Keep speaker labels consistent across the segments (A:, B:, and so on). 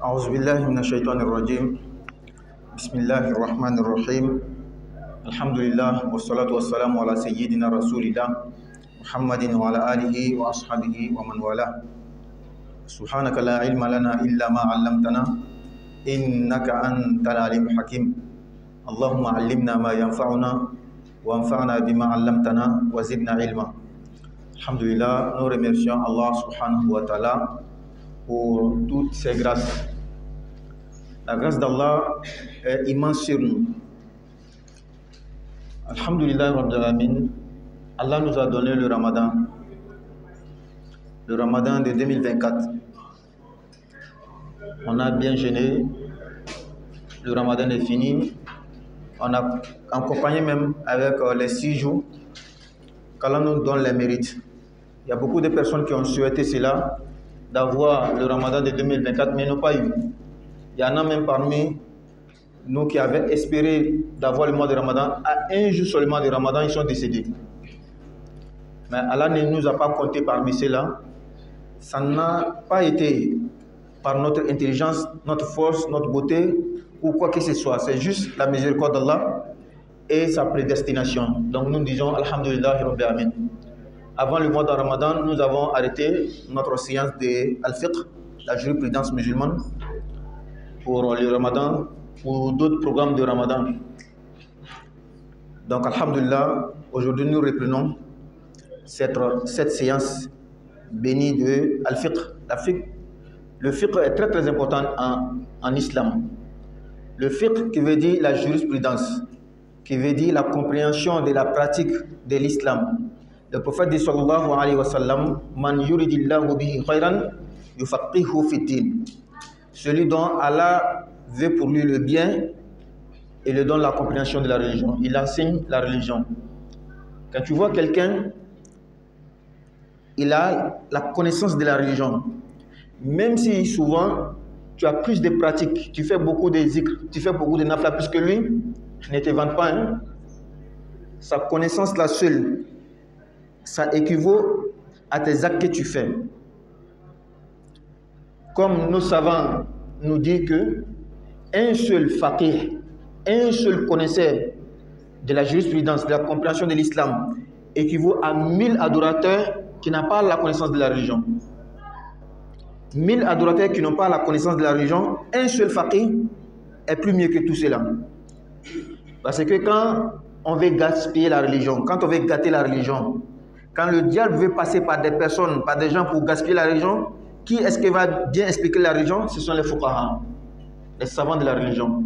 A: أعوذ بالله من الشيطان الرجيم بسم الله الرحمن الرحيم الحمد لله والصلاة والسلام على سيدنا رسول الله محمد وعلى آله وأصحابه ومن والاه سبحانك لا علم لنا إلا ما علمتنا إنك أنت العليم الحكيم اللهم علمنا ما ينفعنا وانفعنا بما علمتنا وزدنا علما. Alhamdulillah, nous remercions Allah subhanahu wa ta'ala pour toutes ses grâces. La grâce d'Allah est immense sur nous. Alhamdulillah Rabbil Alamin, Allah nous a donné le Ramadan de 2024. On a bien jeûné, le Ramadan est fini, on a accompagné même avec les 6 jours qu'Allah nous donne les mérites. Il y a beaucoup de personnes qui ont souhaité cela, d'avoir le Ramadan de 2024, mais n'ont pas eu. Il y en a même parmi nous qui avaient espéré d'avoir le mois de Ramadan. À un jour seulement de Ramadan, ils sont décédés. Mais Allah ne nous a pas compté parmi ceux-là. Ça n'a pas été par notre intelligence, notre force, notre beauté ou quoi que ce soit. C'est juste la miséricorde d'Allah et sa prédestination. Donc nous disons Alhamdulillah Rabbil Alamin. Avant le mois de Ramadan, nous avons arrêté notre séance de Al-Fiqh, la jurisprudence musulmane, pour le Ramadan ou d'autres programmes de Ramadan. Donc Alhamdulillah, aujourd'hui nous reprenons cette séance bénie de Al-Fiqh. Le fiqh est très très important en islam. Le fiqh qui veut dire la jurisprudence, qui veut dire la compréhension de la pratique de l'islam. Le prophète dit sallallahu alayhi wa sallam, man yuridillahu bihi khayran yufaqihu fid-din. Celui dont Allah veut pour lui le bien et le donne la compréhension de la religion. Il enseigne la religion. Quand tu vois quelqu'un, il a la connaissance de la religion. Même si souvent tu as plus de pratiques, tu fais beaucoup de zikr, tu fais beaucoup de nafla plus que lui, ne te vante pas. Hein? Sa connaissance la seule, ça équivaut à tes actes que tu fais. Comme nos savants nous disent que un seul faqih, un seul connaisseur de la jurisprudence, de la compréhension de l'islam, équivaut à 1000 adorateurs qui n'ont pas la connaissance de la religion. 1000 adorateurs qui n'ont pas la connaissance de la religion, un seul faqih est plus mieux que tout cela. Parce que quand on veut gaspiller la religion, quand on veut gâter la religion, quand le diable veut passer par des personnes, par des gens pour gaspiller la religion, qui est-ce qui va bien expliquer la religion? Ce sont les fuqaha, les savants de la religion.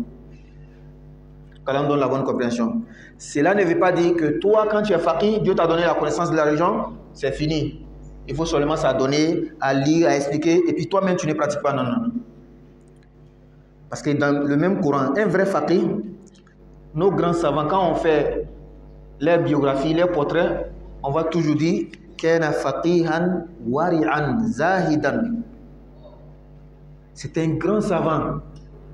A: Qu'Allah donne la bonne compréhension. Cela ne veut pas dire que toi, quand tu es faqih, Dieu t'a donné la connaissance de la religion, c'est fini. Il faut seulement s'adonner, à lire, à expliquer, et puis toi-même tu ne pratiques pas. Non, non. Parce que dans le même courant, un vrai faqih, nos grands savants, quand on fait leurs biographies, leurs portraits, on va toujours dire kana faqihan wari'an zahidan. C'est un grand savant,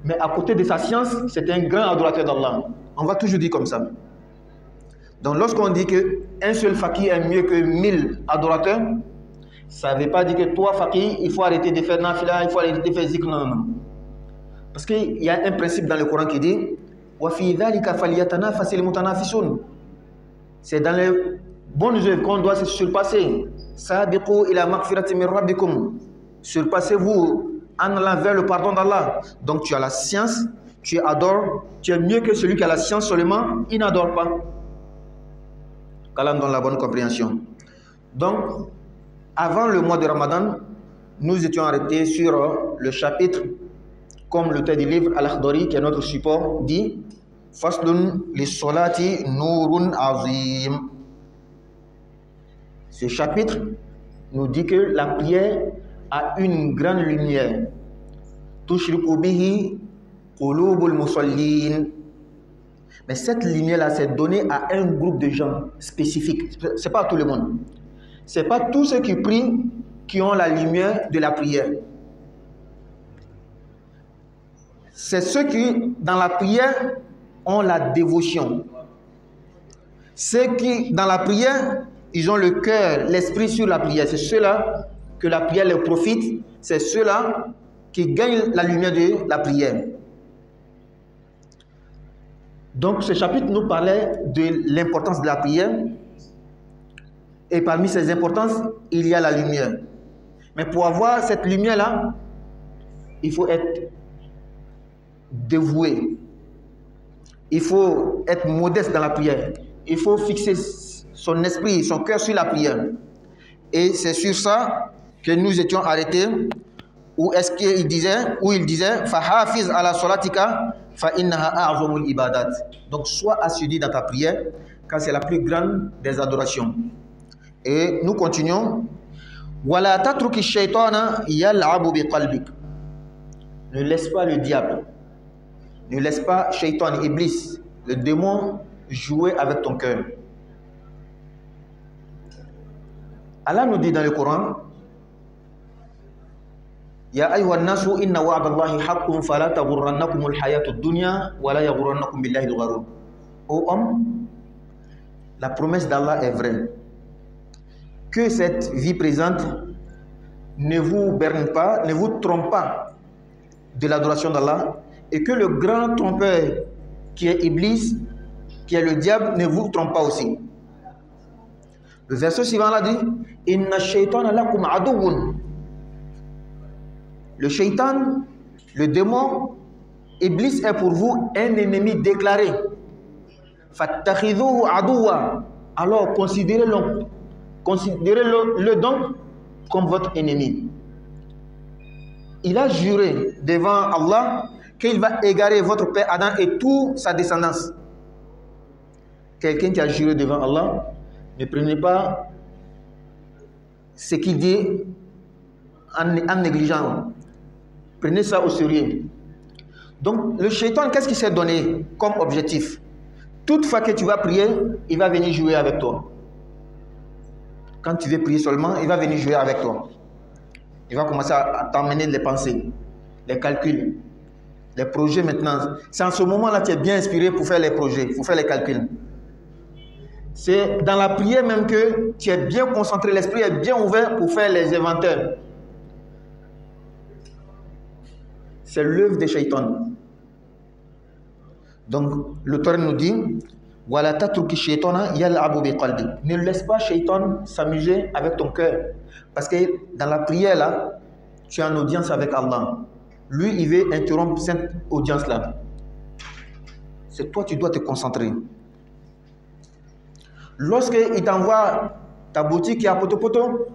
A: mais à côté de sa science, c'est un grand adorateur d'Allah. On va toujours dire comme ça. Donc lorsqu'on dit qu'un seul faqih est mieux que 1000 adorateurs, ça ne veut pas dire que toi faqih, il faut arrêter de faire nafila, il faut arrêter de faire zikr. Non, non. Parce qu'il y a un principe dans le Coran qui dit wa fi dhalika falyatanafasil mutanafisun. C'est dans les bonnes œuvres qu'on doit se surpasser. Sabiqu ila maghfirati min rabbikum. Surpassez-vous en allant vers le pardon d'Allah. Donc tu as la science, tu adores, tu es mieux que celui qui a la science seulement, il n'adore pas. Qu'Allah donne la bonne compréhension. Donc, avant le mois de Ramadan, nous étions arrêtés sur le chapitre, comme l'auteur du livre Al-Akhdari, qui est notre support, dit Faslun lis-solati nurun azim. Ce chapitre nous dit que la prière a une grande lumière. Tushriku bihi qulubul musallin. Mais cette lumière-là, c'est donnée à un groupe de gens spécifiques. Ce n'est pas tout le monde. Ce n'est pas tous ceux qui prient qui ont la lumière de la prière. C'est ceux qui, dans la prière, ont la dévotion. Ceux qui, dans la prière, ils ont le cœur, l'esprit sur la prière. C'est ceux-là que la prière leur profite. C'est ceux-là qui gagnent la lumière de la prière. Donc ce chapitre nous parlait de l'importance de la prière. Et parmi ces importances, il y a la lumière. Mais pour avoir cette lumière-là, il faut être dévoué. Il faut être modeste dans la prière. Il faut fixer son esprit, son cœur sur la prière. Et c'est sur ça que nous étions arrêtés. Où est-ce qu'il disait, Fahafiz ala solatika fa innaha a'zamul ibadat. Donc sois assidu dans ta prière, car c'est la plus grande des adorations. Et nous continuons. Wala tatruki shaytana yal'abu bi qalbik. Ne laisse pas le diable, ne laisse pas Shaitan, Iblis, le démon, jouer avec ton cœur. Allah nous dit dans le Coran, Ya ayyuhan nasu inna wa'dallahi haqqun fala taghurrannakumul hayatud dunya wa la yaghurrannakum billahi al-gharur. Ô homme, la promesse d'Allah est vraie. Que cette vie présente ne vous berne pas, ne vous trompe pas de l'adoration d'Allah, et que le grand trompeur qui est Iblis, qui est le diable, ne vous trompe pas aussi. Le verset suivant là dit Inna shaytana lakum aduwwun. Le shaitan, le démon, Iblis est pour vous un ennemi déclaré. Fattakhidhuhu aduwwa. Alors considérez-le donc comme votre ennemi. Il a juré devant Allah qu'il va égarer votre père Adam et toute sa descendance. Quelqu'un qui a juré devant Allah, ne prenez pas ce qu'il dit en négligeant. Prenez ça au sérieux. Donc le shaitan, qu'est-ce qu'il s'est donné comme objectif? Toutefois que tu vas prier, il va venir jouer avec toi. Quand tu veux prier seulement, il va venir jouer avec toi. Il va commencer à t'emmener les pensées, les calculs, les projets maintenant. C'est en ce moment-là que tu es bien inspiré pour faire les projets, pour faire les calculs. C'est dans la prière même que tu es bien concentré, l'esprit est bien ouvert pour faire les inventaires. C'est l'œuvre des Shaitan. Donc l'auteur nous dit Wala tatruki shaytana yal'abu bi qalbi. Ne laisse pas Shaitan s'amuser avec ton cœur. Parce que dans la prière là, tu es en audience avec Allah. Lui, il veut interrompre cette audience là. C'est toi, tu dois te concentrer. Lorsqu'il t'envoie ta boutique qui est à poto-poto,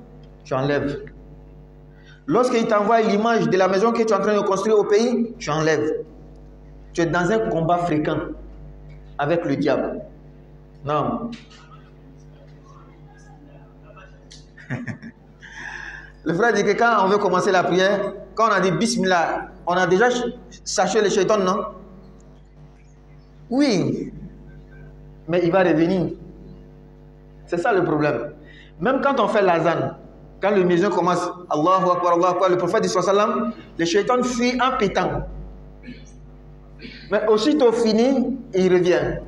A: tu enlèves. Lorsqu'il t'envoie l'image de la maison que tu es en train de construire au pays, tu enlèves. Tu es dans un combat fréquent avec le diable. Non. Le frère dit que quand on veut commencer la prière, quand on a dit Bismillah, on a déjà saché le shaitan, non? Oui. Mais il va revenir. C'est ça le problème. Même quand on fait l'azan, quand le muezzin commence, Allahu Akbar, Allahu Akbar, le prophète dit sallam, le shaitan fuit en pétant. Mais aussitôt fini, il revient.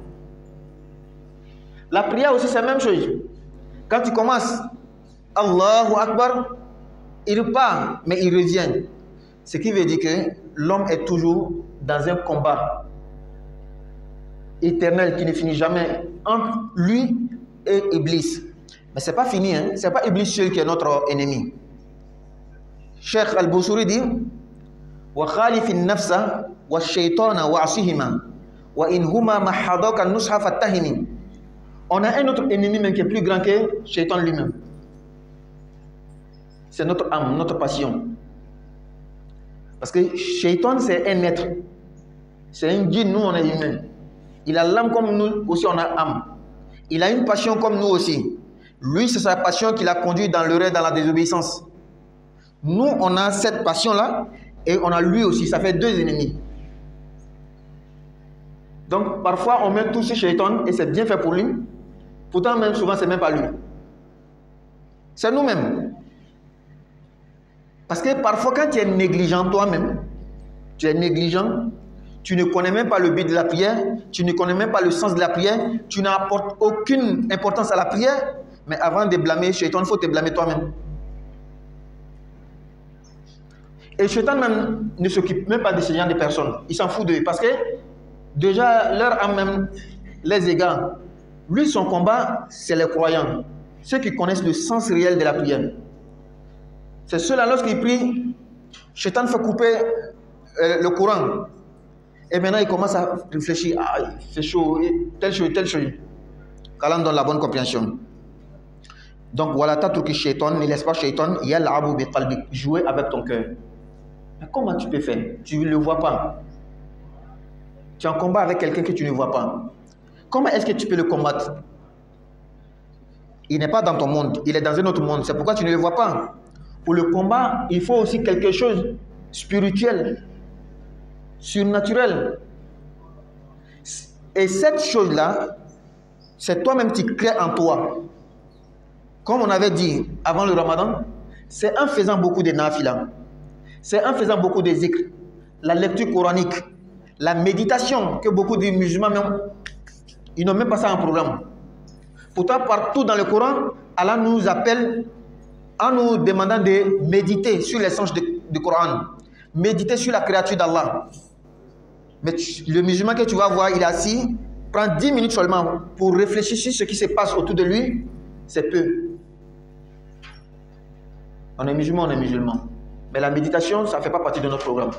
A: La prière aussi, c'est la même chose. Quand tu commences, Allahu Akbar, il part, mais il revient. Ce qui veut dire que l'homme est toujours dans un combat éternel qui ne finit jamais entre lui et Iblis. Mais ce n'est pas fini, hein? Ce n'est pas Iblis seul qui est notre ennemi. Cheikh Al-Boussouri dit Wa khalifin nafsa wa shaytana wa asihima wa in huma mahadaka nusha fattahimi. On a un autre ennemi même qui est plus grand que Shaitan lui-même. C'est notre âme, notre passion. Parce que Shaitan, c'est un être. C'est un djinn, nous on est humain. Il a l'âme comme nous aussi, on a âme. Il a une passion comme nous aussi. Lui, c'est sa passion qui l'a conduit dans l'erreur, dans la désobéissance. Nous, on a cette passion-là et on a lui aussi. Ça fait deux ennemis. Donc, parfois, on met tout sur Shaitan et c'est bien fait pour lui. Pourtant, même souvent, c'est même pas lui. C'est nous-mêmes. Parce que parfois, quand tu es négligent toi-même, tu es négligent, tu ne connais même pas le but de la prière, tu ne connais même pas le sens de la prière, tu n'apportes aucune importance à la prière, mais avant de blâmer Shaitan, il faut te blâmer toi-même. Et Shaitan même ne s'occupe même pas de ce genre de personnes. Il s'en fout d'eux parce que déjà leur âme même les égare. Lui, son combat, c'est les croyants. Ceux qui connaissent le sens réel de la prière. C'est ceux-là, lorsqu'ils prient, Shaitan fait couper le courant. Et maintenant, il commence à réfléchir. Ah, c'est chaud, telle chose, telle chose. Qu'Allah donne la bonne compréhension. Donc, voilà, tatruki shaitan, ne laisse pas shaitan, yal'abu bi qalbik, jouer avec ton cœur. Mais comment tu peux faire? Tu ne le vois pas. Tu es en combat avec quelqu'un que tu ne vois pas. Comment est-ce que tu peux le combattre? Il n'est pas dans ton monde, il est dans un autre monde. C'est pourquoi tu ne le vois pas. Pour le combat, il faut aussi quelque chose de spirituel, surnaturel. Et cette chose-là, c'est toi-même qui crées en toi. Comme on avait dit avant le Ramadan, c'est en faisant beaucoup de nafila, c'est en faisant beaucoup de zikr, la lecture coranique, la méditation, que beaucoup de musulmans même, ils n'ont même pas ça en programme. Pourtant, partout dans le Coran, Allah nous appelle en nous demandant de méditer sur l'essence du Coran, méditer sur la créature d'Allah. Mais le musulman que tu vas voir, il est assis, prend 10 minutes seulement pour réfléchir sur ce qui se passe autour de lui, c'est peu. On est musulman. Mais la méditation, ça ne fait pas partie de notre programme.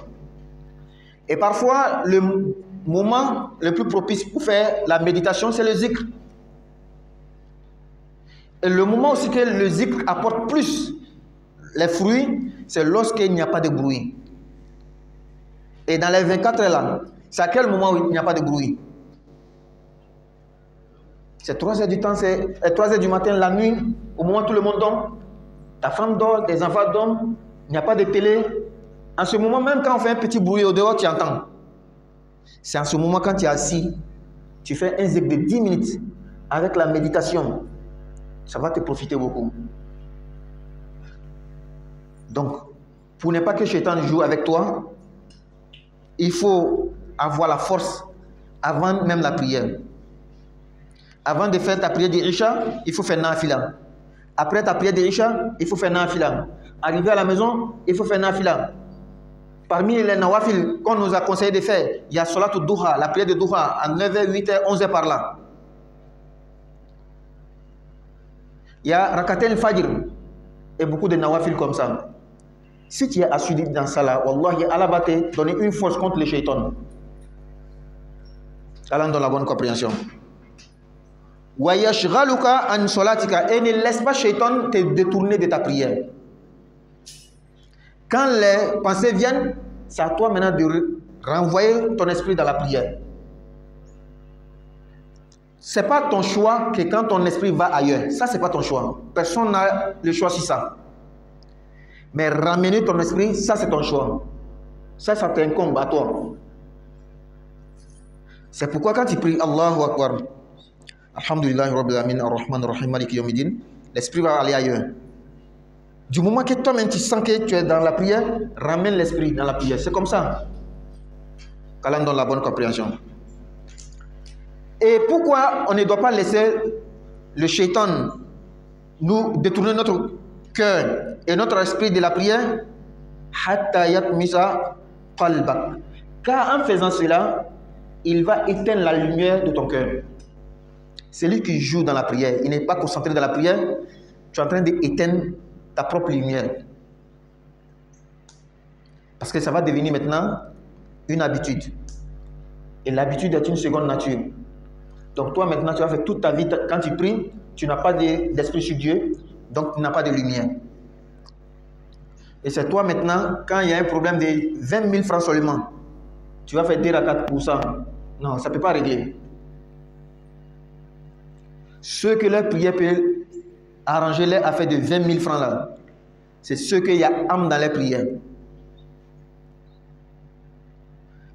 A: Et parfois, le moment le plus propice pour faire la méditation, c'est le zikr. Et le moment aussi que le zikr apporte plus les fruits, c'est lorsqu'il n'y a pas de bruit. Et dans les 24 heures là, c'est à quel moment où il n'y a pas de bruit? C'est 3 heures du temps, c'est 3 heures du matin, la nuit, au moment où tout le monde dort. Ta femme dort, tes enfants dorment, il n'y a pas de télé. En ce moment, même quand on fait un petit bruit au dehors, tu entends. C'est en ce moment, quand tu es assis, tu fais un zikr de 10 minutes avec la méditation. Ça va te profiter beaucoup. Donc, pour ne pas que Shaitan joue avec toi, il faut avoir la force avant même la prière. Avant de faire ta prière d'Isha, il faut faire nafila. Après ta prière d'Isha, il faut faire nafila. Arrivé à la maison, il faut faire nafila. Parmi les nawafil qu'on nous a conseillé de faire, il y a Salatul Duha, la prière de Duha, à 9h, 8h, 11h par là. Il y a Rakatel Fajr et beaucoup de nawafil comme ça. Si tu es assidu dans ça là, Wallahi, Allah va te donner une force contre les shaitans. Allah donne la bonne compréhension. Wa yashghaluka an salatika, et ne laisse pas shaitan te détourner de ta prière. Quand les pensées viennent, c'est à toi maintenant de renvoyer ton esprit dans la prière. Ce n'est pas ton choix que quand ton esprit va ailleurs. Ça, ce n'est pas ton choix. Personne n'a le choix sur ça. Mais ramener ton esprit, ça, c'est ton choix. Ça t'incombe à toi. C'est pourquoi quand tu pries Allahu Akbar, Alhamdulillah Rabbil Alamin, Ar-Rahman Ar-Rahim, Maliki Yawmiddin, l'esprit va aller ailleurs. Du moment que toi-même tu sens que tu es dans la prière, ramène l'esprit dans la prière. C'est comme ça. Qu'Allah donne la bonne compréhension. Et pourquoi on ne doit pas laisser le shaitan nous détourner notre cœur et notre esprit de la prière? Hatta yatmisa qalbak. Car en faisant cela, il va éteindre la lumière de ton cœur. Celui qui joue dans la prière, il n'est pas concentré dans la prière, tu es en train d'éteindre ta propre lumière. Parce que ça va devenir maintenant une habitude. Et l'habitude est une seconde nature. Donc toi maintenant, tu vas faire toute ta vie, quand tu pries, tu n'as pas d'esprit sur Dieu, donc tu n'as pas de lumière. Et c'est toi maintenant, quand il y a un problème de 20 000 francs seulement, tu vas faire 2 rakats pour ça. Non, ça ne peut pas régler. Ceux que leur prière peut arranger leur affaire de 20 000 francs là, c'est ceux qu'il y a âme dans les prières.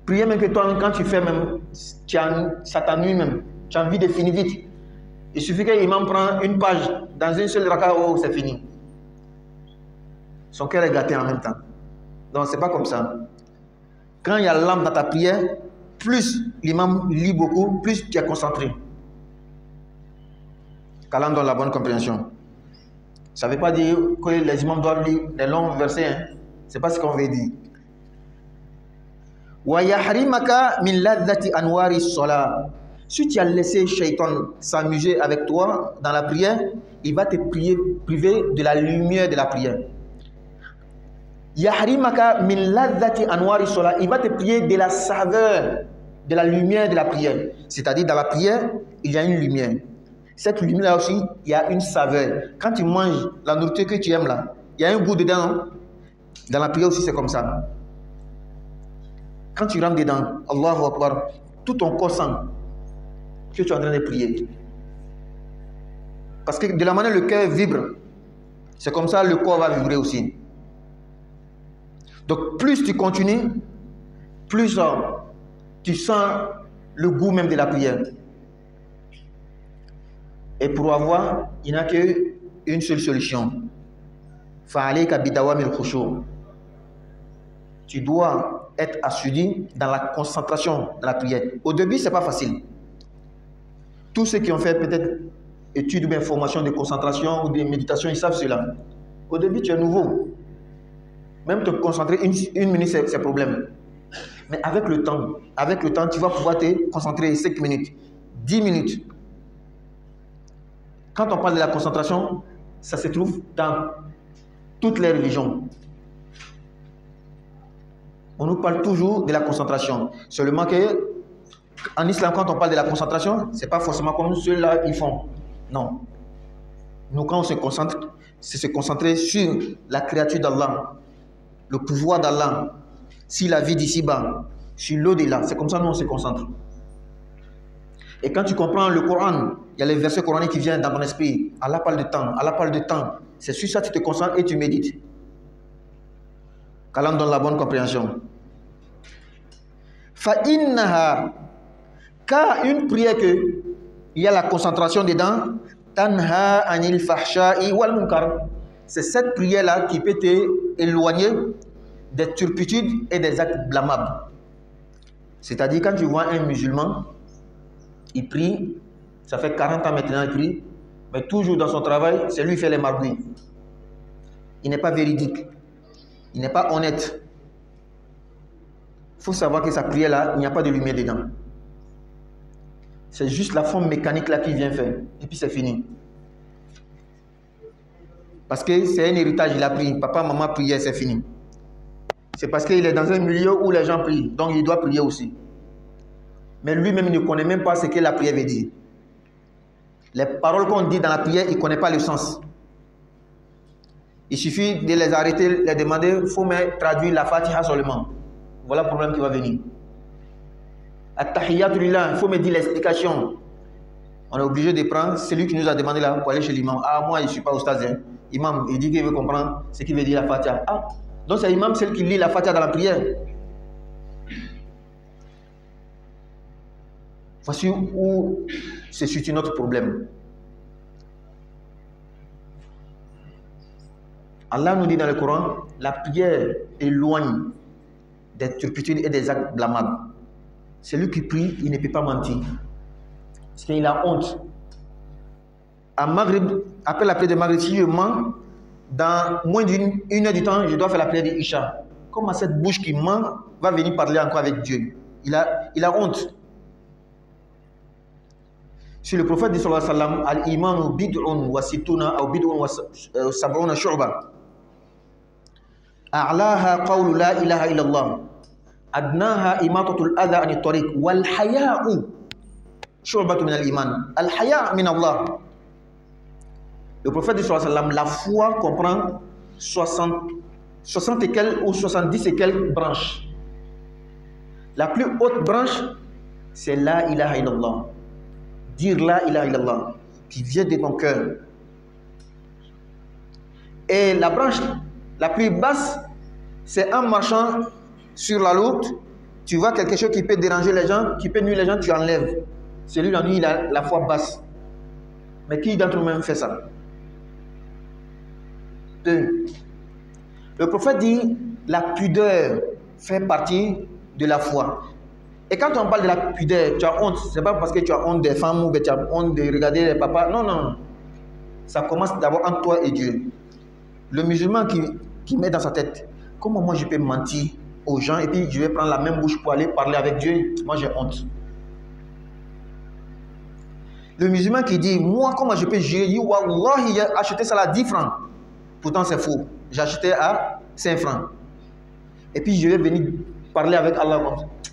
A: Prière même que toi, quand tu fais même, ça t'ennuie même. Tu as envie de finir vite. Il suffit que l'imam prend une page dans une seule raka, oh, c'est fini. Son cœur est gâté en même temps. Donc, ce n'est pas comme ça. Quand il y a l'âme dans ta prière, plus l'imam lit beaucoup, plus tu es concentré. Qu'Allah donne la bonne compréhension. Ça ne veut pas dire que les imams doivent lire des longs versets. Hein. C'est pas ce qu'on veut dire. Wa yahrimaka min ladhati anwari salat. Si tu as laissé Shaitan s'amuser avec toi dans la prière, il va te priver de la lumière de la prière. Yahrimaka min ladhati anwari salat. Il va te priver de la saveur, de la lumière de la prière. C'est-à-dire, dans la prière, il y a une lumière. Cette lumière-là aussi, il y a une saveur. Quand tu manges la nourriture que tu aimes là, il y a un goût dedans. Non? Dans la prière aussi, c'est comme ça. Quand tu rentres dedans, Allahu Akbar, tout ton corps sent que tu es en train de prier. Parce que de la manière le cœur vibre, c'est comme ça le corps va vibrer aussi. Donc plus tu continues, plus tu sens le goût même de la prière. Et pour avoir, il n'y a qu'une seule solution. Fa'alayka bidawamil khushu'. Tu dois être assidu dans la concentration de la prière. Au début, ce n'est pas facile. Tous ceux qui ont fait peut-être études ou bien formation de concentration ou de méditation, ils savent cela. Au début, tu es nouveau. Même te concentrer une minute, c'est un problème. Mais avec le temps, tu vas pouvoir te concentrer 5 minutes, 10 minutes. Quand on parle de la concentration, ça se trouve dans toutes les religions. On nous parle toujours de la concentration. Seulement que en islam, quand on parle de la concentration, ce n'est pas forcément comme ceux-là ils font. Non. Nous, quand on se concentre, c'est se concentrer sur la créature d'Allah, le pouvoir d'Allah, sur la vie d'ici-bas, sur l'au-delà. C'est comme ça que nous on se concentre. Et quand tu comprends le Coran, il y a les versets coraniques qui viennent dans ton esprit. Allah parle de temps, Allah parle de temps. C'est sur ça que tu te concentres et tu médites. Qu'Allah donne la bonne compréhension. Fa'innaha, car une prière que il y a la concentration dedans, tanha anil fahsha'i wal munkar. C'est cette prière-là qui peut t'éloigner des turpitudes et des actes blâmables. C'est-à-dire, quand tu vois un musulman, il prie, ça fait 40 ans maintenant il prie, mais toujours dans son travail, c'est lui qui fait les marbrins. Il n'est pas véridique, il n'est pas honnête. Il faut savoir que sa prière là, il n'y a pas de lumière dedans. C'est juste la forme mécanique là qu'il vient faire. Et puis c'est fini. Parce que c'est un héritage, il a pris. Papa, maman priait, c'est fini. C'est parce qu'il est dans un milieu où les gens prient. Donc il doit prier aussi. Mais lui-même, il ne connaît même pas ce que la prière veut dire. Les paroles qu'on dit dans la prière, il ne connaît pas le sens. Il suffit de les arrêter, les demander, il faut me traduire la Fatiha seulement. Voilà le problème qui va venir. At-Tahiyyatu lillah, il faut me dire l'explication. On est obligé de prendre celui qui nous a demandé là pour aller chez l'imam. Ah, moi, je ne suis pas oustaz. Hein. Imam, il dit qu'il veut comprendre ce qu'il veut dire la Fatiha. Ah, donc c'est l'imam, celle qui lit la Fatiha dans la prière. Voici où se situe notre problème. Allah nous dit dans le Coran, la prière éloigne des turpitudes et des actes blâmables. Celui qui prie, il ne peut pas mentir. Parce qu'il a honte. À Maghrib, après la prière de Maghrib, si je mens, dans moins d'une heure du temps, je dois faire la prière de Isha. Comment cette bouche qui ment va venir parler encore avec Dieu? Il a honte. Si le prophète dit sallallahu alayhi wa sallam, al-imanu bid'un wa situna ou bid'un wa sab'una shu'ba. A'laha qawlu la ilaha illallah. Adnaha imatatul adha anit tariq wal haya'u shu'batu min al-iman. Al-haya' min Allah. Le prophète dit sallallahu alayhi wa sallam, la foi comprend 60 et quelques ou 70 et quelques branches. La plus haute branche, c'est la ilaha illallah. Dire la ilaha illallah, qui vient de ton cœur. Et la branche la plus basse, c'est en marchant sur la route, tu vois quelque chose qui peut déranger les gens, qui peut nuire les gens, tu enlèves. Celui-là, il a la foi basse. Mais qui d'entre nous-mêmes fait ça? 2. Le prophète dit, la pudeur fait partie de la foi. Et quand on parle de la pudeur, tu as honte, ce n'est pas parce que tu as honte des femmes ou que tu as honte de regarder les papas. Non, non. Ça commence d'abord entre toi et Dieu. Le musulman qui met dans sa tête, comment moi je peux mentir aux gens et puis je vais prendre la même bouche pour aller parler avec Dieu? Moi j'ai honte. Le musulman qui dit, moi comment je peux jurer? Il dit, Wallah, il a acheté ça à 10 francs. Pourtant c'est faux. J'ai acheté à 5 francs. Et puis je vais venir parler avec Allah.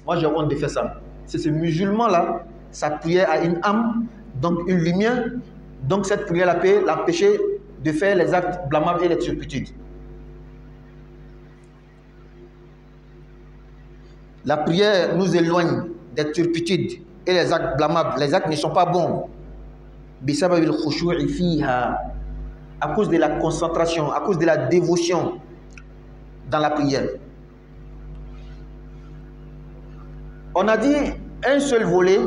A: Moi j'ai honte de faire ça. C'est ce musulman-là, sa prière a une âme, donc une lumière. Donc cette prière peut l'empêcher de faire les actes blâmables et les turpitudes. La prière nous éloigne des turpitudes et les actes blâmables. Les actes ne sont pas bons. À cause de la concentration, à cause de la dévotion dans la prière. On a dit un seul volet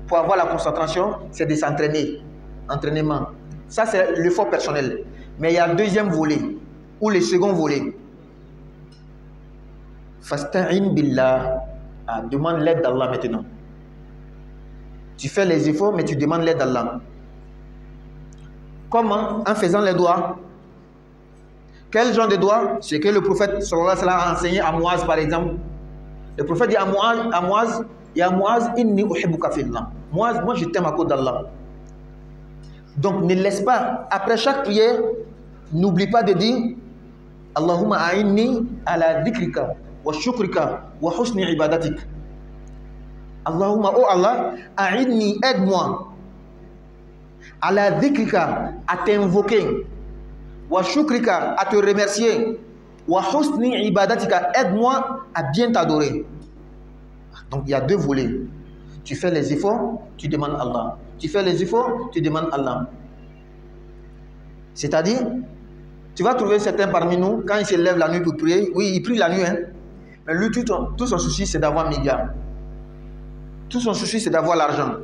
A: pour avoir la concentration, c'est de s'entraîner. Entraînement. Ça, c'est l'effort personnel. Mais il y a un deuxième volet, ou le second volet. Fasta'in billah. Demande l'aide d'Allah maintenant. Tu fais les efforts, mais tu demandes l'aide d'Allah. Comment? En faisant les doigts. Quel genre de doigts? Ce que le prophète sallallahu alayhi wa sallam a enseigné à Muaz par exemple. Le prophète dit à Muaz, Ya Muaz, inni uhibbuka fillah. Muaz, moi je t'aime à cause d'Allah. Donc ne laisse pas, après chaque prière, n'oublie pas de dire Allahumma a'inni ala dhikrika wa shukrika wa husni ibadatik. Allahumma, oh Allah, a'inni, aide-moi ala dhikrika, à t'invoquer, wa shukrika, à te remercier, wa husni ibadatika, aide-moi à bien t'adorer. Donc il y a deux volets. Tu fais les efforts, tu demandes Allah. Tu fais les efforts, tu demandes Allah. C'est-à-dire, tu vas trouver certains parmi nous, quand ils se lèvent la nuit pour prier, oui, ils prient la nuit, hein, mais lui, tout son souci, c'est d'avoir milliard. Tout son souci, c'est d'avoir l'argent.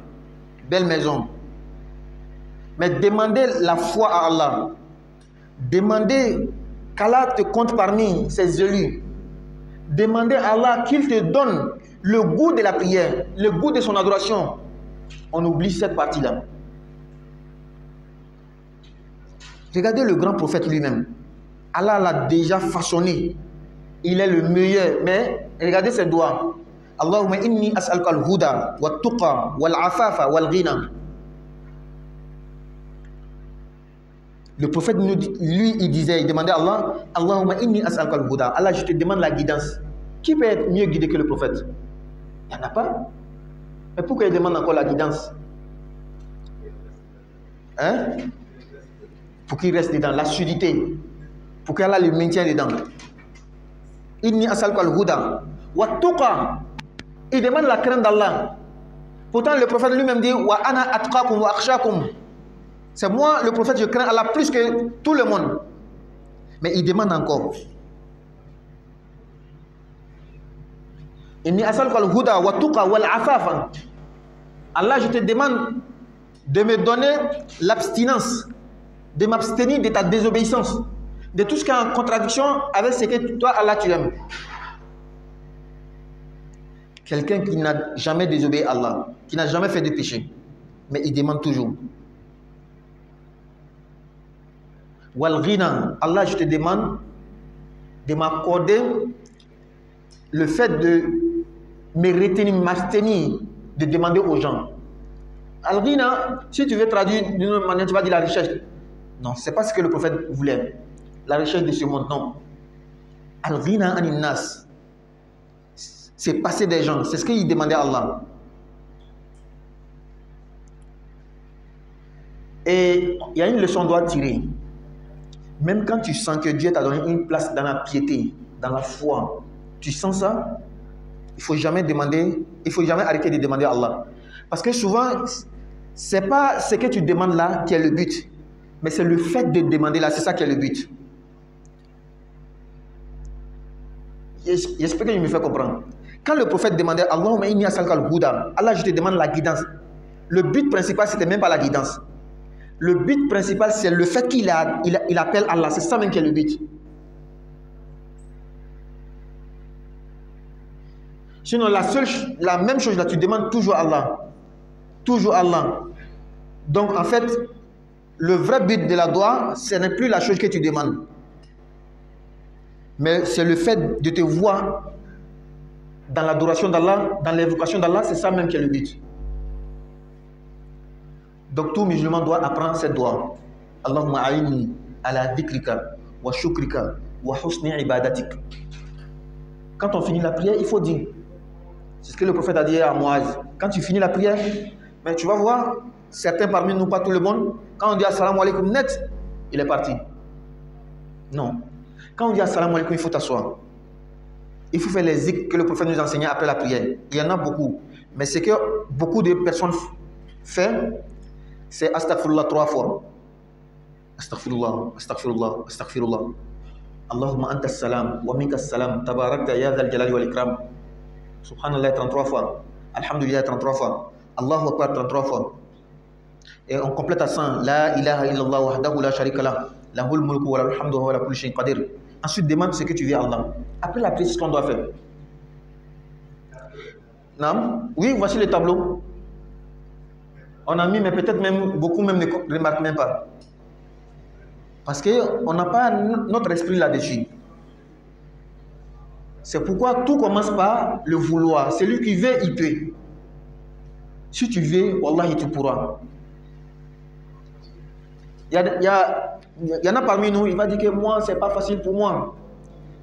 A: Belle maison. Mais demandez la foi à Allah. Demandez qu'Allah te compte parmi ses élus. Demandez à Allah qu'il te donne le goût de la prière, le goût de son adoration. On oublie cette partie-là. Regardez le grand prophète lui-même. Allah l'a déjà façonné. Il est le meilleur. Mais regardez ses doigts. Allahumma inni as'aluka al-huda wa tuqa wal afafa wal ghina. Le prophète, lui, il disait, il demandait à Allah, Allahumma inni as'aluka al-huda. Allah, je te demande la guidance. Qui peut être mieux guidé que le prophète? Il n'y en a pas. Mais pourquoi il demande encore la guidance? Hein? Pour qu'il reste dedans, l'assiduité. Pour qu'Allah le maintienne dedans. Inni as'aluka al-huda wa tuqa. Il demande la crainte d'Allah. Pourtant, le prophète lui-même dit wa ana atqakum wa akhshakum. C'est moi, le prophète, je crains Allah plus que tout le monde. Mais il demande encore. Inni as'aluka al-huda wa tuqa wal afafa. Allah, je te demande de me donner l'abstinence, de m'abstenir de ta désobéissance, de tout ce qui est en contradiction avec ce que toi, Allah, tu aimes. Quelqu'un qui n'a jamais désobéi à Allah, qui n'a jamais fait de péché, mais il demande toujours. Wal ghina, Allah, je te demande de m'accorder le fait de me retenir, m'abstenir de demander aux gens. Al ghina, si tu veux traduire d'une autre manière, tu vas dire la recherche. Non, c'est pas ce que le prophète voulait. La recherche de ce monde, non. Al ghina anin nas. C'est passer des gens. C'est ce qu'il demandait à Allah. Et il y a une leçon qu'on doit tirer. Même quand tu sens que Dieu t'a donné une place dans la piété, dans la foi, tu sens ça, il ne faut jamais demander, il ne faut jamais arrêter de demander à Allah. Parce que souvent, ce n'est pas ce que tu demandes là qui est le but, mais c'est le fait de demander là, c'est ça qui est le but. J'espère que je me fais comprendre. Quand le prophète demandait Allahumma inni as'aluka al-huda, Allah, je te demande la guidance. Le but principal, ce n'était même pas la guidance. Le but principal, c'est le fait qu'il appelle Allah. C'est ça même qui est le but. Sinon, la même chose là, tu demandes toujours Allah. Toujours Allah. Donc, en fait, le vrai but de la dua, ce n'est plus la chose que tu demandes. Mais c'est le fait de te voir dans l'adoration d'Allah, dans l'évocation d'Allah, c'est ça même qui est le but. Donc tout musulman doit apprendre cette dua. Allahumma a'inni ala dhikrika wa shukrika wa husni ibadatik. Quand on finit la prière, il faut dire. C'est ce que le prophète a dit à Moaz. Quand tu finis la prière, mais tu vas voir, certains parmi nous, pas tout le monde, quand on dit assalamu alaikum net, il est parti. Non. Quand on dit assalamu alaikum, il faut t'asseoir. Il faut faire les zikrs que le prophète nous enseignait après la prière. Il y en a beaucoup. Mais ce que beaucoup de personnes font, c'est astaghfirullah 3 fois. Astaghfirullah, astaghfirullah, astaghfirullah. Allahumma anta salam, wa minka salam, tabarakta ya dhal jalali wal ikram. Subhanallah 33 fois. Alhamdulillah 33 fois. Allahu akbar 33 fois. Et on complète à 100. La ilaha illallah wahdahu la sharika lah. Lahul mulku wa lahul hamdu wa la kulli shay'in qadir. Ensuite, demande ce que tu veux à Allah. Après la prière, c'est ce qu'on doit faire. Non? Oui, voici le tableau. On a mis, mais peut-être même, beaucoup même ne remarquent même pas. Parce qu'on n'a pas notre esprit là-dessus. C'est pourquoi tout commence par le vouloir. Celui qui veut, il peut. Si tu veux, Wallah, tu pourras. Il y en a parmi nous, il va dire que moi, c'est pas facile pour moi.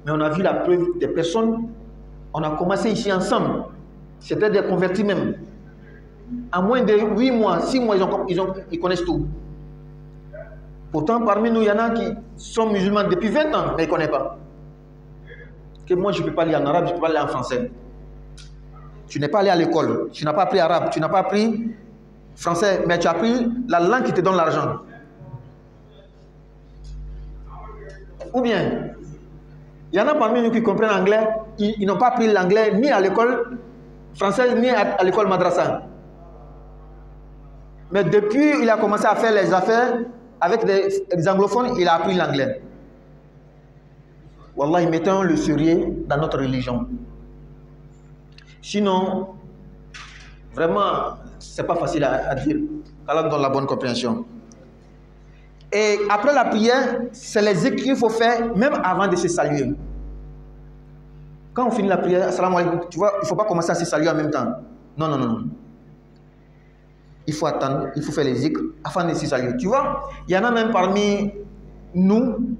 A: Mais on a vu la preuve des personnes. On a commencé ici ensemble. C'était des convertis même. À moins de 8 mois, 6 mois, ils connaissent tout. Pourtant, parmi nous, il y en a qui sont musulmans depuis 20 ans, mais ils ne connaissent pas. Que moi, je ne peux pas lire en arabe, je ne peux pas lire en français. Tu n'es pas allé à l'école, tu n'as pas appris arabe, tu n'as pas appris français, mais tu as appris la langue qui te donne l'argent. Ou bien, il y en a parmi nous qui comprennent l'anglais, ils n'ont pas appris l'anglais ni à l'école française, ni à l'école madrasa. Mais depuis il a commencé à faire les affaires avec des anglophones, il a appris l'anglais. Wallah, mettons le sérieux dans notre religion. Sinon, vraiment, c'est pas facile à dire. Allah donne la bonne compréhension. Et après la prière, c'est les zikrs qu'il faut faire même avant de se saluer. Quand on finit la prière, assalamu alaikum, tu vois, il ne faut pas commencer à se saluer en même temps. Non, non, non, non. Il faut attendre, il faut faire les zikrs afin de se saluer. Tu vois, il y en a même parmi nous,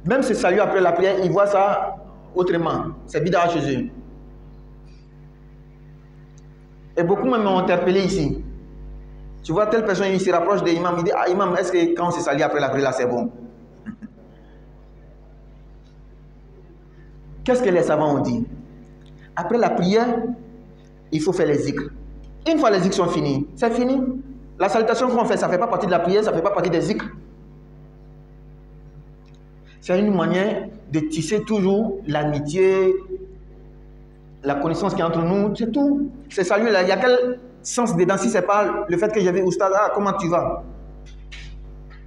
A: même se saluer après la prière, ils voient ça autrement. C'est bid'a chez eux. Et beaucoup même m'ont interpellé ici. Tu vois, telle personne, il se rapproche de l'imam, il dit, ah imam, est-ce que quand on se salue après la prière, là, c'est bon? Qu'est-ce que les savants ont dit? Après la prière, il faut faire les zikrs. Une fois les zikrs sont finis, c'est fini. La salutation qu'on fait, ça ne fait pas partie de la prière, ça ne fait pas partie des zikrs. C'est une manière de tisser toujours l'amitié, la connaissance qui est entre nous, c'est tout. C'est saluer là, il y a quel sens dedans si ce n'est pas le fait que j'ai vu Oustaz, ah, comment tu vas?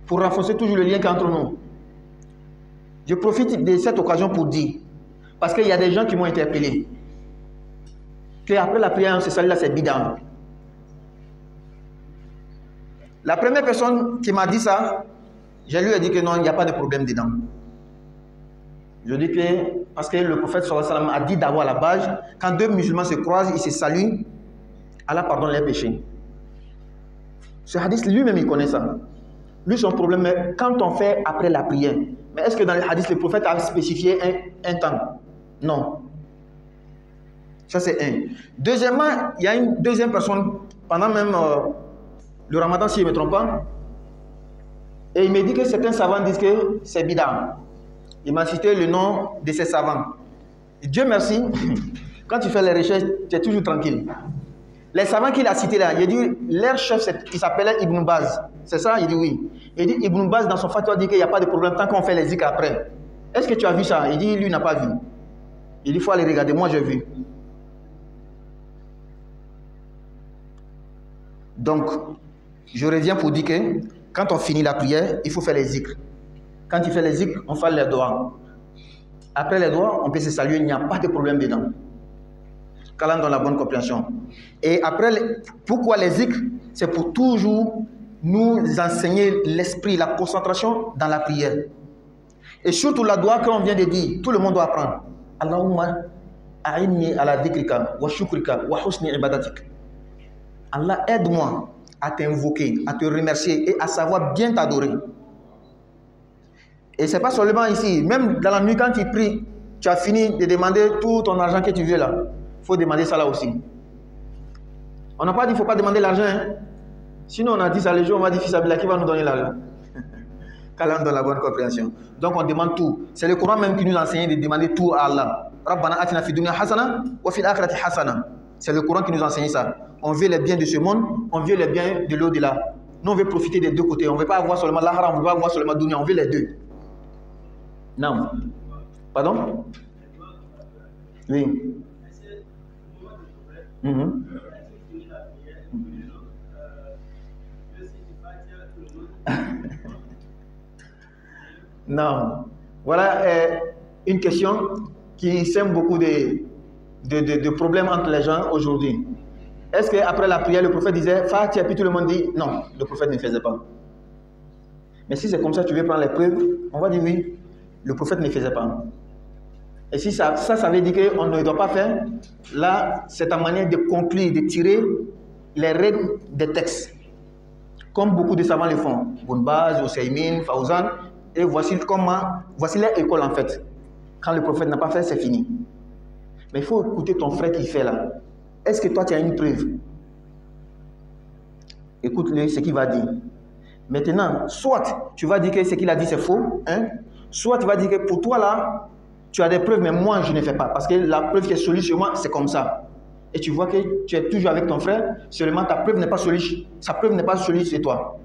A: Pour renforcer toujours le lien qui est entre nous. Je profite de cette occasion pour dire, parce qu'il y a des gens qui m'ont interpellé, qu'après la prière, on se salue là, c'est bid'a. La première personne qui m'a dit ça, je lui ai dit que non, il n'y a pas de problème dedans. Je dis que, parce que le prophète sallallahu alayhi wa sallam a dit d'abord à la base, quand deux musulmans se croisent, ils se saluent, Allah pardonne les péchés. Ce hadith, lui-même, il connaît ça. Lui, son problème est quand on fait après la prière. Mais est-ce que dans le hadith, le prophète a spécifié un temps? Non. Ça, c'est un. Deuxièmement, il y a une deuxième personne, pendant même le ramadan, si je ne me trompe pas, et il me dit que certains savants disent que c'est bid'a. Il m'a cité le nom de ces savants. Et Dieu merci, quand tu fais les recherches, tu es toujours tranquille. Les savants qu'il a cités là, il dit, leur chef, il s'appelait Ibn Baz. C'est ça? Il dit oui. Il dit, Ibn Baz, dans son fatwa, dit qu'il n'y a pas de problème tant qu'on fait les zikrs après. Est-ce que tu as vu ça? Il dit, lui, n'a pas vu. Il dit, il faut aller regarder. Moi, j'ai vu. Donc, je reviens pour dire que quand on finit la prière, il faut faire les zikrs. Quand tu fais les zikrs, on fait les doigts. Après les doigts, on peut se saluer, il n'y a pas de problème dedans. Qu'Allah donne la bonne compréhension. Et après, pourquoi les zikrs? C'est pour toujours nous enseigner l'esprit, la concentration dans la prière. Et surtout la doua qu'on vient de dire, tout le monde doit apprendre. Allahumma a'inni ala dhikrika wa shukrika wa husni ibadatik. Allah, aide-moi à t'invoquer, à te remercier et à savoir bien t'adorer. Et c'est pas seulement ici, même dans la nuit quand tu pries, tu as fini de demander tout ton argent que tu veux là. Il faut demander ça là aussi. On n'a pas dit qu'il ne faut pas demander l'argent. Hein? Sinon on a dit ça les jours, on va dire fils Abdallah qui va nous donner l'argent. Qu'Allah nous donne la bonne compréhension. Donc on demande tout. C'est le Coran même qui nous enseigne de demander tout à Allah. Rabbana atina fi dunya hasana wa fil akhirati hasana. C'est le Coran qui nous enseigne ça. On veut les biens de ce monde, on veut les biens de l'au-delà. Nous on veut profiter des deux côtés. On ne veut pas avoir seulement l'ahara, on ne veut pas avoir seulement dunya, on veut les deux. Non. Pardon? Oui. Non. Voilà une question qui sème beaucoup de problèmes entre les gens aujourd'hui. Est-ce qu'après la prière, le prophète disait Fatiha, puis tout le monde dit non, le prophète ne faisait pas. Mais si c'est comme ça, tu veux prendre les preuves, on va dire oui, le prophète ne faisait pas. Et si ça veut dire qu'on ne doit pas faire, là, c'est ta manière de conclure, de tirer les règles des textes. Comme beaucoup de savants le font. Bounbaz, Ousseïmine, Fawzan. Et voici leur école en fait. Quand le prophète n'a pas fait, c'est fini. Mais il faut écouter ton frère qui fait là. Est-ce que toi tu as une preuve? Écoute-le, ce qu'il va dire. Maintenant, soit tu vas dire que ce qu'il a dit c'est faux, hein? Soit tu vas dire que pour toi là, tu as des preuves, mais moi je ne fais pas. Parce que la preuve qui est solide sur moi, c'est comme ça. Et tu vois que tu es toujours avec ton frère, seulement ta preuve n'est pas solide. Sa preuve n'est pas solide sur toi.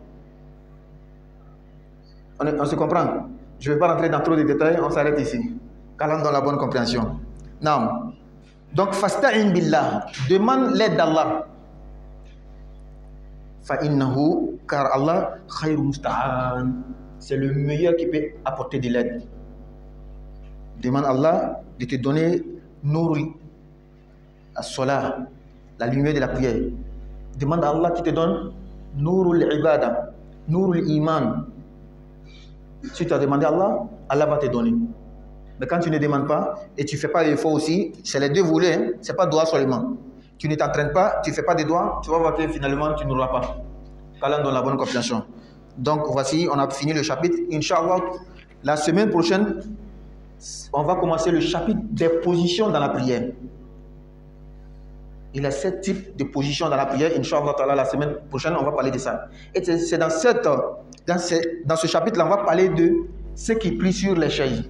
A: On se comprend? Je ne vais pas rentrer dans trop de détails, on s'arrête ici. Qu'Allah donne la bonne compréhension. Non. Donc, fasta'in billah, demande l'aide d'Allah. Fa'innahu, car Allah, khayru musta'an, c'est le meilleur qui peut apporter de l'aide. Demande à Allah de te donner nourri, as-salah, la lumière de la prière. Demande à Allah qui te donne nourul ibada, nourul iman. Si tu as demandé à Allah, Allah va te donner. Mais quand tu ne demandes pas et tu ne fais pas l'effort aussi, c'est les deux volets, hein? Ce n'est pas doigt seulement. Tu ne t'entraînes pas, tu ne fais pas de doigts, tu vas voir que finalement tu n'auras pas. Qu'Allah donne la bonne compréhension. Donc voici, on a fini le chapitre. Inch'Allah, la semaine prochaine, on va commencer le chapitre des positions dans la prière. Il y a 7 types de positions dans la prière. Inch'Allah, la semaine prochaine, on va parler de ça. Et c'est dans ce chapitre-là, on va parler de ceux qui plient sur les chaises.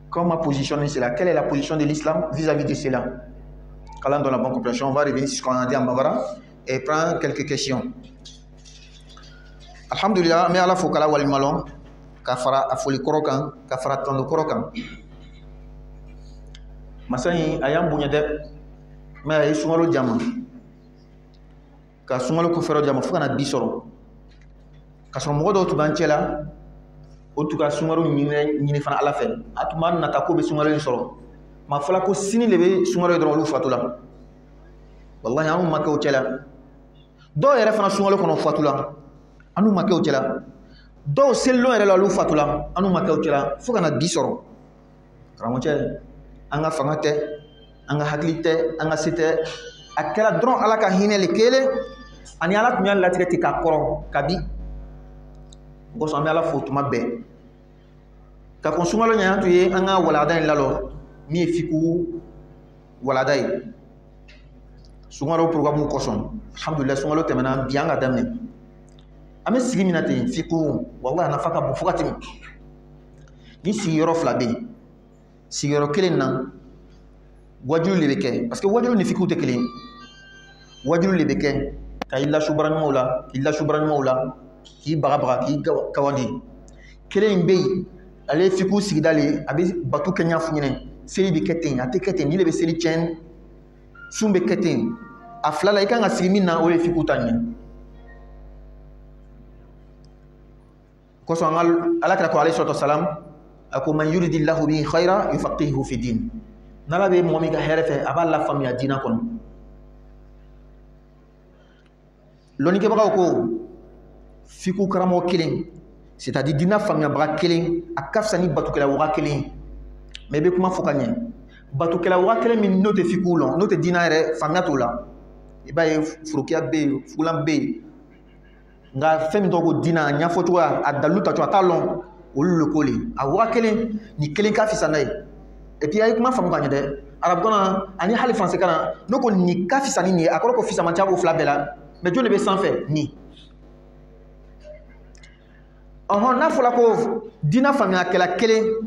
A: Comment positionner cela? Quelle est la position de l'islam vis-à-vis de cela? Qu'Allah donne la bonne compréhension. On va revenir sur ce qu'on a dit en Bavara et prendre quelques questions. Alhamdulillah, mais Allah faut qu'Allah wali malon, kafara afoli korokan, kafara tando korokan. Masani ayam bunya de, mais ay sungalo jama. Ka sungalo ko fero jama fukana bisoro. Ka so mo do to banchela. En tout cas, sungaro ñini fana ala fe atuma nata ko be sungaro en soro ma fala ko sini lebe sungaro dro lu fatula wallahi amu makka o cela do yere fana sungaro kono fatula anu makka o cela do sello yere lu fatula anu makka o cela fo kana bi soro ramo cela anga fangate anga haklite anga site akela dron ala ka hinele kele ani ala tunya la tireti ka koro kabi ko so ala fo tuma be ka kon sungalo nya to ye anga walada en lalo mi fiku walada yi sungalo programme ko son alhamdulillah sungalo temana bianga damne ame sigi minate fiku wallahi na faka bu fukati ni sigiro flabe sigiro kelen nan wajulu lebeke parce que wajulu ni fiku te kelen wajulu lebeke ka illa shubran maula ki baga ki kawandi kelen bey ale fiku sigidale abi batu kenya funyene seri bi keten ate keten ni le be seri chen sumbe keten aflala ikanga sigimina ole fiku tanya ko so ngal alaka ko alayhi salam ako man yuridillahu bi khaira yufaqihu fi din nala be momi ga herefe aballa famia dina kon loni ke baga ko fiku karamo kilin c'est-à-dire dina famia baga kelen a kafsani batukela waga kelen mais be kuma fokanye batukela waga kelen min no te fikulon no te dina re famia to la e ba ye furukiya be fulan be nga femi to go dina nya foto a daluta to atalon o le kole a waga kelen ni kelen ka fisana et puis ay kuma famu kanye de arab kona ani hali français kana no ko ni ka fisani ni akoro ko fisama tiabo flabela mais Dieu ne be sans faire ni na fola ko dina famia kala kelen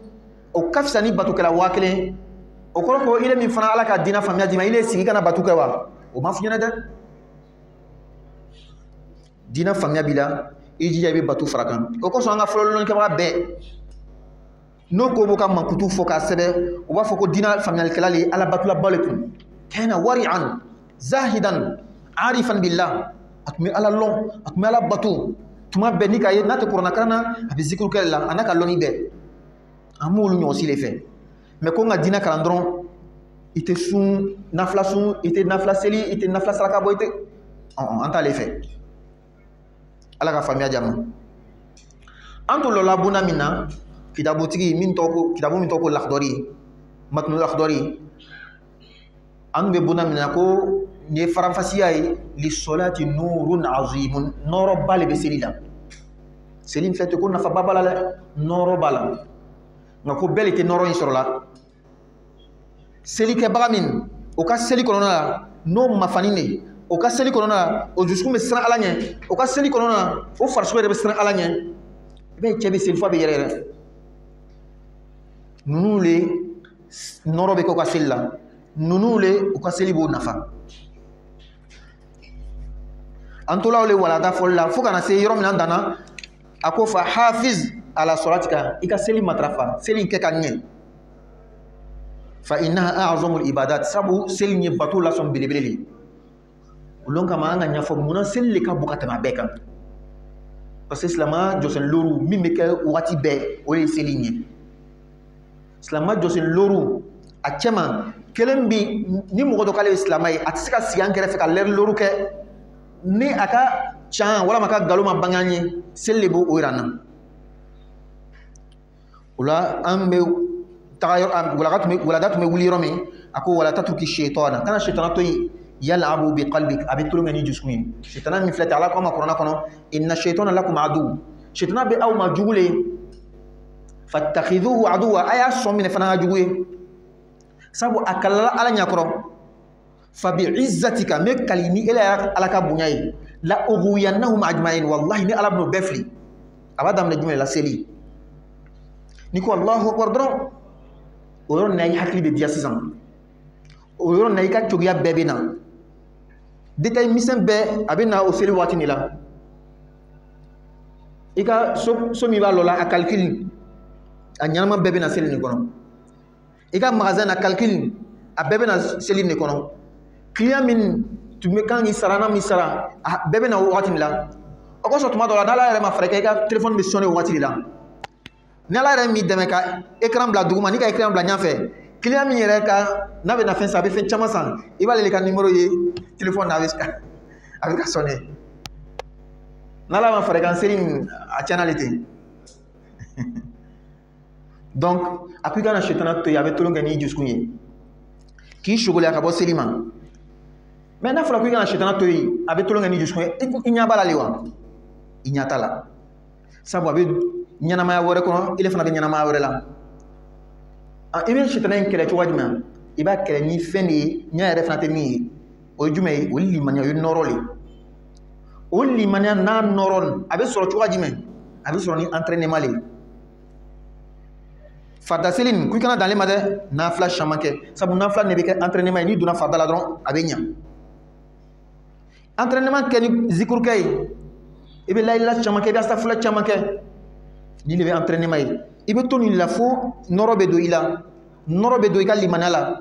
A: o kafisani batu kala wa kelen o ko ile min fana ala ka dina famia dima ile sigi kana batu kawa o ma funyana da dina famia bila iji yabe batu farakan o ko so nga folo lon ka be no ko boka mankutu foka sebe o ba foko dina famia kala li ala batu la balekum kana wari'an zahidan arifan billah atmi ala lon atmi ala batu tuma bɛ ni ka ye n'a tɛ kuranna karanna a bɛ zikuru kɛ la a n'a ka lɔnni bɛɛ an b'olu ɲɔgɔn si de fɛ mais ko n ka diinɛ kalan dɔrɔn i tɛ sun nafila sun i tɛ nafila seli i tɛ nafila saraka bɔ i tɛ an t'ale fɛ ala ka faamuya diya ma an to lɔla bonda min na kitabutigi kitabu min tɔgɔ ko lakhdɔri matnu lakhdɔri an bɛ bonda min na ko ni faranfasiya ye li solati nurun azimun nɔrɔ ba le bɛ seli la seli filɛ ko nafa ba b'a la dɛ nɔrɔ b'a la nka ko bɛɛ le tɛ nɔrɔ in sɔrɔ la selikɛbaga min o ka seli kɔnɔna la n'o mafani de o ka seli kɔnɔna la o dusukun bɛ siran ala ɲɛ o ka seli kɔnɔna la o farisogo yɛrɛ bɛ siran ala ɲɛ i bɛ cɛ bɛ seli f'a bɛ yɛrɛ yɛrɛ ninnu le nɔrɔ bɛ kɛ u ka seli la ninnu le u ka seli b'o nafa an tola le walada fɔli la fo kana se yɔrɔ min na danna a ko fa hafiz ala solatika i ka seli matrafa seli kɛ ka ɲɛ fa innaha a'zamul ibadat sabu seli ye bato la sɔn belebele le olu kama an ka ɲɛfɔ munna seli le ka bon ka tɛmɛ a bɛɛ kan parce que silamɛya jɔsen loru min bɛ kɛ wagati bɛɛ o de ye seli ye silamɛya jɔsen loru a cɛma kelen bi ni mɔgɔ dɔ k'ale ye silamɛ ye a tɛ se ka sigi an kɛrɛfɛ ka lɛri loru kɛ ni a ka can walama ka nkalon ma bange an ye seli de b'o yira an na o la an bɛ taga walada tun bɛ wuli yɔrɔ min a ko wala tatruki shaytana kana shaytana to yen yal'abu bi qalbik a bɛ tulonkɛ ni dusukun ye shaytana min filɛ ten ala ko an ma kuranna kɔnɔ inna shaytana lakum adu shaytana bɛ aw ma jugu le fattakhidhuhu aduwa a y'a sɔn minɛ fana ka jugu ye sabu a kalala ala ɲɛkɔrɔ fabi izzatika me kali ni ela ala ka bonya ye la ughwiyannahum ajma'in wallahi ni ala bno befli abada am jumla la seli ni ko allahu akbar dron o yon nay hakli be dia sisan o yon nay ka togiya bebena detay misen be abena o seli wati ni la ika so mi ba lola a calcul a nyama bebena seli ni kono ika magasin a calcul a bebena seli ni kono client min tumi kan ni sarana mi sara bebe na wati la o ko so tuma do la dala yɛrɛ ma fareke ka téléphone bi sonné wati la ni ala yɛrɛ mi dɛmɛ ka écran bila duguma ni ka écran bila ɲafɛ client min yɛrɛ ka n'a bɛ na fɛn san a bɛ fɛn caman san i b'ale ka numéro ye téléphone na a bɛ ka sonné n'ala ma fareke an seli a tiɲɛna le ten donc a ko i kana shetana to yen a bɛ tolon kɛ n'i dusukun ye k'i sogoliya ka bɔ seli ma mais n'a fɔra ko i kana shaytana to yen a bɛ tulon kɛ ni dusukun ye i ɲɛ b'a la le wa i ɲɛ t'a la sabu a bɛ ɲɛnamaya wɛrɛ kɔnɔ ile fana bɛ ɲɛnamaya wɛrɛ la i bɛ shaytana in kɛlɛ cogo jumɛn i b'a kɛlɛ ni fɛn de ye ɲɛ yɛrɛ fana tɛ min ye o ye jumɛn ye o ye limaniya o ye nɔrɔ le o limaniya n'a nɔrɔ a bɛ sɔrɔ cogo jumɛn a bɛ sɔrɔ ni entraînement le farda seli nin ko i kana dan ale ma dɛ nafila caman kɛ sabu nafila ne bɛ kɛ entraînement ye n'i donna farda la dɔrɔn a bɛ ɲɛ entraînement kɛ ni zikuru kɛ ye i bɛ layila caman kɛ i bɛ astafurla caman kɛ ni de bɛ entraînement ye i bɛ to nin la fo nɔrɔ bɛ don i la nɔrɔ bɛ don i ka limaniya la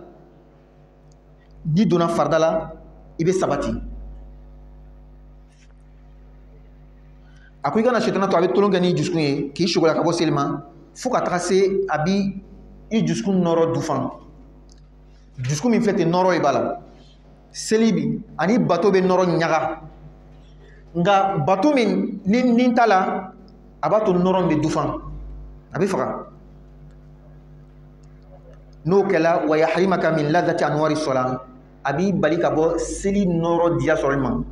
A: n'i donna farda la i bɛ sabati a ko i kana shaytana to a bɛ tulon kɛ n'i dusukun ye k'i sogola ka bɔ seli ma fo ka taga se a bi i dusukun nɔrɔ dufan dusukun min filɛ ten nɔrɔ de b'a la seli bi ani bato bɛ nɔrɔ ɲaga nka bato min ni t'a la a b'a to nɔrɔ bɛ dufan a bɛ faga n'o kɛla wa yahrimaka min ladati anwari sola a b'i bali ka bɔ seli nɔrɔ diya sɔrɔli ma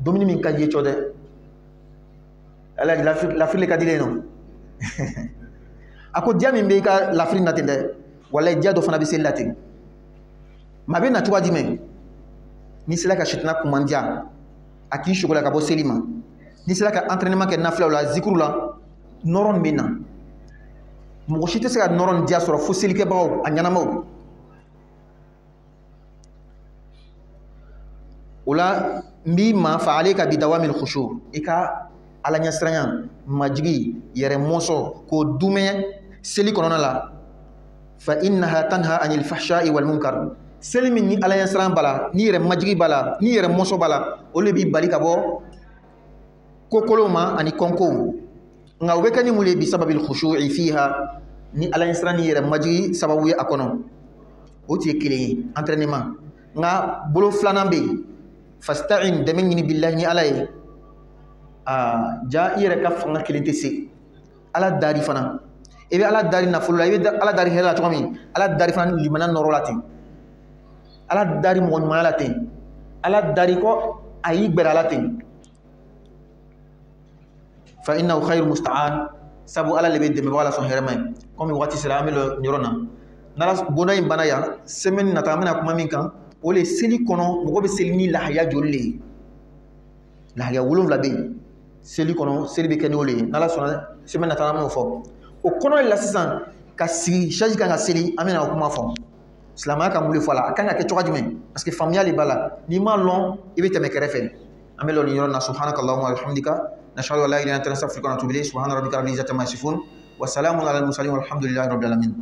A: dumuni min ka di ye cɔ dɛ ala lafili ka di le nɔ a ko diya min bɛ i ka lafili na ten dɛ wala diya dɔ fana bɛ seli la ten maa bɛ na cogoya jumɛn n'i sera ka sitina kumandiya a k'i sogo la ka bɔ seli ma n'i sera ka entraînement kɛ nafilaw la zikuru la nɔrɔ bɛ na mɔgɔ si tɛ se ka nɔrɔ diya sɔrɔ fo selikɛbagaw a ɲɛnamaw o la n b'i ma fa ale ka bi dawamil khushu i ka ala ɲɛsiranya majigi yɛrɛ mɔsɔ k'o dumɛ seli kɔnɔna la fa innaha tanha anil fahsha'i wal munkar seli min ni ala ɲɛsiranya b'a la ni yɛrɛ majigi b'a la ni yɛrɛ mɔsɔ b'a la o le b'i bali ka bɔ kokolow ma ani kɔnkow nka o bɛ kɛ ni mun ye bi sababil khushu'i fiha ni ala ɲɛsiranya ni yɛrɛ majigi sababu ye a kɔnɔ o tɛ kelen ye entraînement nka bolo filanan bɛ yen fasta'in dɛmɛ ɲini billahi ni ala ye ja i yɛrɛ ka fanga kelen tɛ se ala dari fana i bɛ ala dari nafolo la i bɛ ala dari hɛrɛ la cogo min ala dari fana limana nɔrɔ la ten ala dari mɔgɔ ɲumanya la ten ala dari kɔ a y'i gbɛrɛ ala ten fa innahu khairu musta'an sabu ala le bɛ dɛmɛbaga la sɔn hɛrɛ ma ye komi waati sera an bɛ lɔ yɔrɔ na n'ala bonda in bana ya semaine nata an bɛna kuma min kan o le seli kɔnɔ mɔgɔ bɛ seli ni lahaya joli le ye lahaya 7 bɛ yen seli kɔnɔ seli bɛ kɛ n'o le ye n'ala sɔnna semaine nata an b'o fɔ o kɔnɔ de la sisan ka sigi chaji kan ka seli an bɛna o kuma fɔ silamɛya ka mun de fɔ a la a kan ka kɛ cogoya jumɛn parce que faamuya de b'a la n'i m'a lɔn i bɛ tɛmɛ kɛrɛfɛ an bɛ lɔ nin yɔrɔ na subhanakallahumma wa bihamdika nashhadu an la ilaha illa anta nastaghfiruka wa natubu ilayk subhana rabbika rabbil izzati amma yasifun wa salamun alal mursalin walhamdulillahi rabbil alamin